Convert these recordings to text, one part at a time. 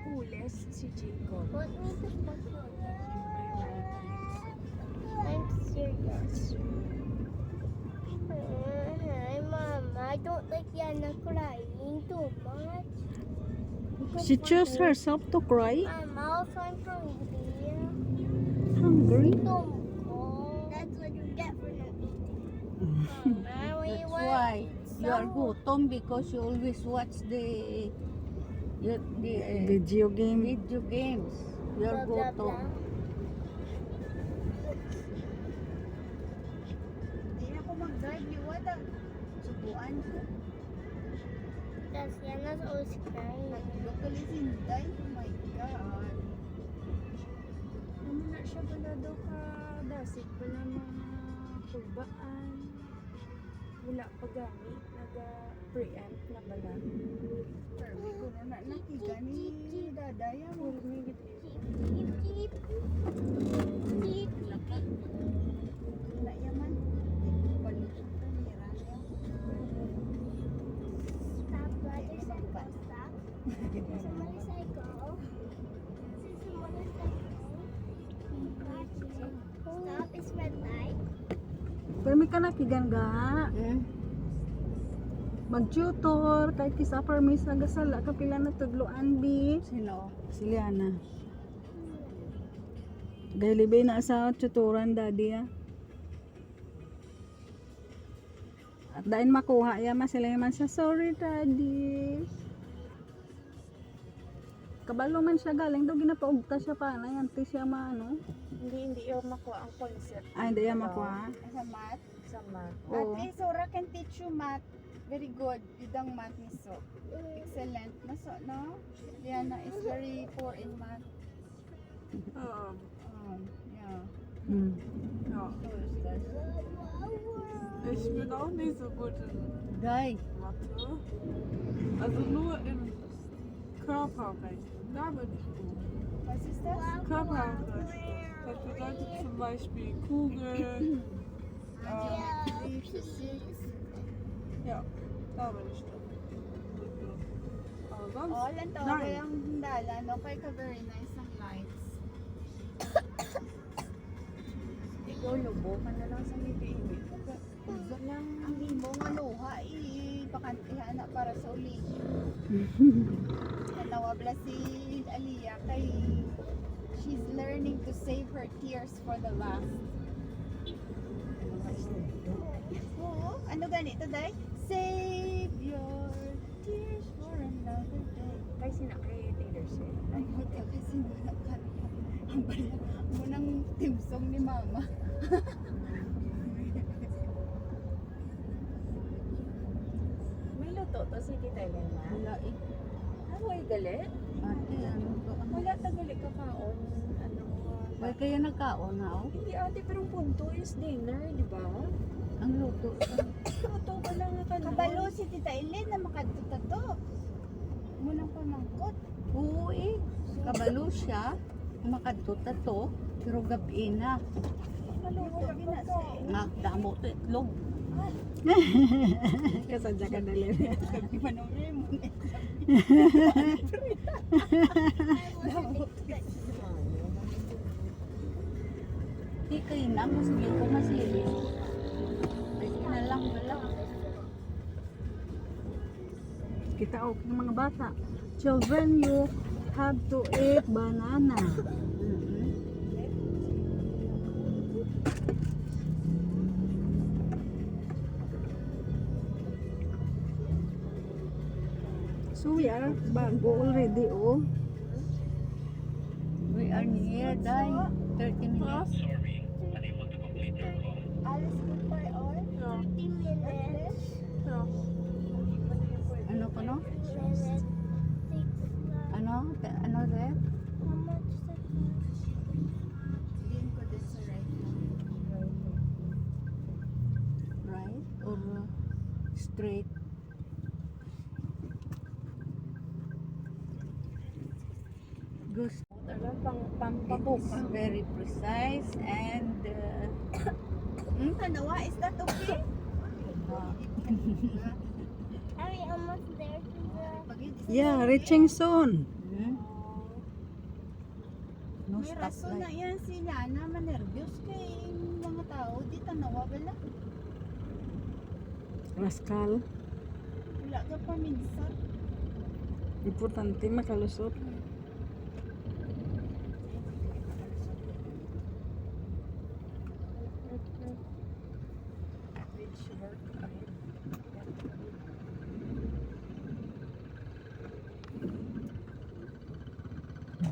coolest si Jacob. Want me to put on it? My I'm serious. Hi, Mama. I don't like Yana crying too much. She chose herself to cry. Mama, also I'm hungry. Hungry. Don't go. That's what you get for not eating. Mama, we That's want why to eat you are some. gutom because you always watch the Video game. video games. You are Blah, blah, gutom. blah. Hindi ako mag-drive ni Wada. Subuan ko. That's Yana's always crying. Locally sinday. Oh my God. Ano na siya pala daw ka dasig pala mga tubaan. Wala pa gani. Naga-preempt na pala. Permi ko na nakiga ni Dadaya mo. May gito Jeep, jeep. Jeep. Na yaman. Balik siya ka ni Rania. Stop, motorcycle, stop. There's a motorcycle. There's a motorcycle. Stop, it's red light. Permi ka na kiganga. Mag-tutor. Kahit kisa permis nagasala. Kapila na tudloan, bi. Sino? Si Liana. Gailibay na sa tuturan, daddy, ah. At dahil makuha, yaman sila yaman siya, sorry, daddy. Kabalo man siya galing, daw ginapaugta siya pa na yan, siya maano. Hindi yung makuha ang concept. Ay, hindi yan makuha. Sa math? Sa math. Oo. Ate, Sora can teach you math. Very good. Idang math ni So. Excellent. Naso, no? Liana is very poor in math. Yeah. Hmm. Ja, So is that. ich bin auch nicht so gut in Guy. Mathe. Also nur in Körperrecht. Da bin ich gut. Was ist das? Körperrecht. Das bedeutet zum Beispiel Kugel. Ja, da bin ich gut. Aber sonst, Oh, lang to. nein. Kaya ang hindala, no? Kaya ka very nice ang lights. Ikaw, lubo ka na lang sa ngiti-ibig. Uzo lang ang imo nga luha. Ipakantihan na para sa uli. Nawabla si Aliyah kay she's learning to save her tears for the last. Oo. Ano ganito, Day? Save your tears for another day. Kay sina kay Taylor Swift. Ay, hotel kasi nilakad. Ang bala. Munang team song ni Mama. May luto to si Tita Elena. Wala eh. Ano ay galit? Ate, ano to? Wala tagali ka kaon. Ano? Wala kaya nagkaon na oh. Hindi ate, pero ang punto is dinner, di ba? Ang luto. Luto ka lang na ka Kabalo si Tita Eileen na makatuta to. Munang pamangkot. Oo eh. Kabalo siya. Makatuta to. Pero gabi na. Maluto na sa nga. Damo to itlog. Kasadya ka dali. Gabi manore mo. Di kayo na. Mas hindi ko masili. Pwede na lang. Wala. Kita okay ng mga bata. Children, you have to eat banana. So we are bago already, oh. We are near, Day. 30 minutes. Alice, goodbye all. Ja, 30 minutes. ja. Ano ko no? Ano? Ano rin? How much is it? Din ko din sa right. Right? Or straight? Gusto. Talagang pang It pampabuka. is very precise and Tanawa, is that okay? Are we almost there to the... Yeah, reaching soon. No May rason na stoplight. yan sila na manervyos kay mga tao. Di tanawa bala. Rascal. Wala ka pa minsan. Importante makalusot.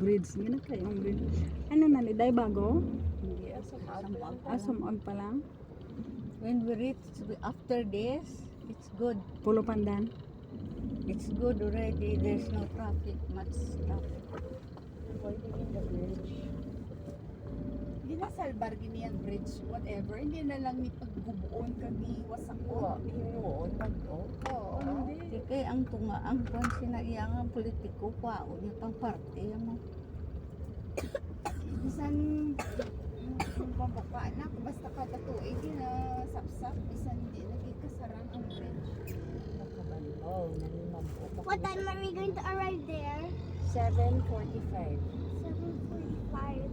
Bridge. Gina kayong bridge. Ano na ni? Day bago? Hindi, asam-asam. Asam pa lang. When we reach after this, it's good. Pulo Pandan. It's good already. There's no traffic, much traffic. Ginasalbar gini ang bridge, whatever. Hindi na lang ni paggubuon kami wasako. Hinuon pag Oo. Di kay ang tunga ang kwan sinaiya nga politiko kwaon niya pang parte mo. Bisan kung pambaka na, basta kada tuig na sapsap, bisan hindi nagkikasaran ang bridge. What time are we going to arrive there? 7:45. 7:45.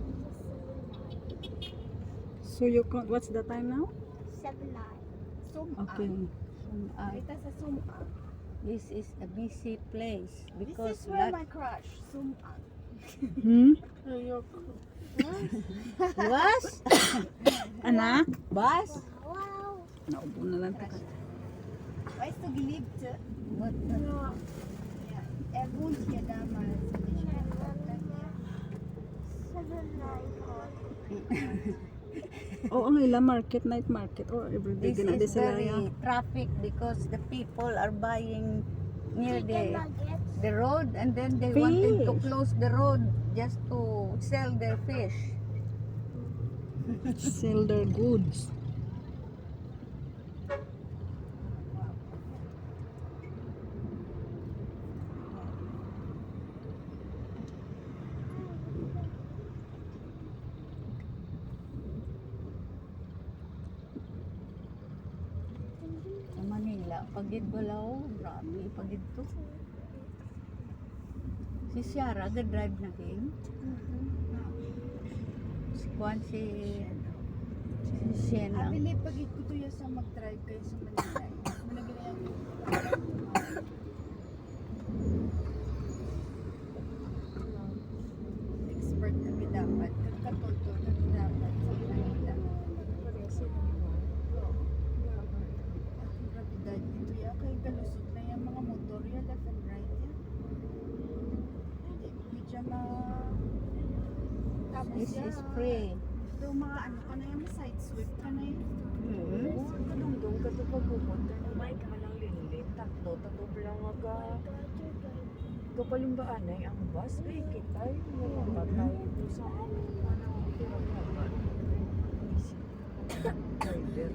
So you count, what's the time now? 7:09. Sum'a. Okay. Kita sa Sum'a. This is a busy place This because is where lot my crush, Sum'a. Hmm? was Anak? bus. Wow. Naubo na lang ta. Weißt du, geliebt? What Ja. Er wohnt hier damals. Und ich bin 7:09. Oo, ang ilang market, night market or everyday this dinadi is sila very ya. traffic because the people are buying near Chicken the nuggets. road and then they wanted to Fish. close the road just to sell their fish. Sell their goods. Sa Manila, pagid balaw, grabe pagid to. Si Ciara ga-drive na king. Si Juan si Sienna. Abili pag ikutuya sa mag-drive kayo sa Manila. Managina yung expert kami dapat. Kagkatuto na dapat sa Manila. Ang rapidad dito ya. Kay galusot na yung mga motor ya. Left and right ya. Hindi ko medyo tapos This ya. is free. Ito mga ano ka na yung side sweep ka na yun. Kadungdong ka to pagpupunta na may kamanang linlin. Tatlo lang aga. Kapalumbaan ay ang bus. Kaya kita yung patay ito sa manang pinaglaban. Driver.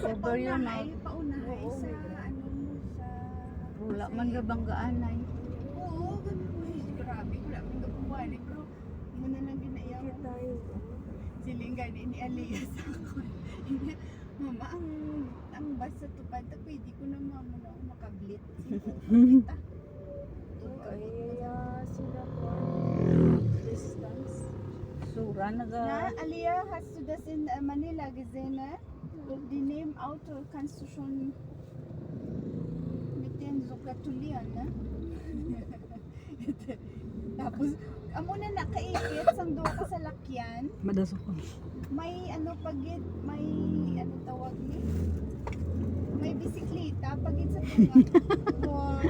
Over yun na. Ay, paunahay Oo, sa may ano mo sa... Wala man gabanggaan ay. Oo, ganun mo. Grabe, wala man gabuwali. Pero muna lang ginayang Kaya tayo. siling gani ni Alias ako. Mama, ang bus sa tupad, pwede ko na mama na makablit. Kita. Kaya sila po. Distance. Sura Na, naga. Alia, hast du das in Manila gesehen, ne? Die nehmen Auto, kannst du schon mit denen so gratulieren, ne? Tapos, amo na nakaikit, sang doon ka sa lakyan, Madasok ko. may ano pagit, may ano tawag ni? May bisikleta, pagit sa tunga.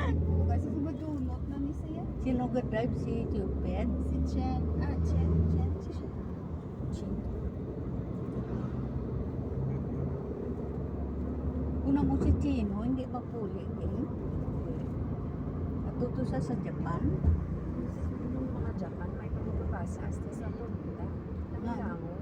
Kasi sumadunot na ni saya. Sino ga-drive si Cupid? Si Chen, Chen. Una mo si Chino, hindi ba puli eh? Natuto sa Japan. Nung mga Japan, may pagpapasa hasta sa punta. Nanglango.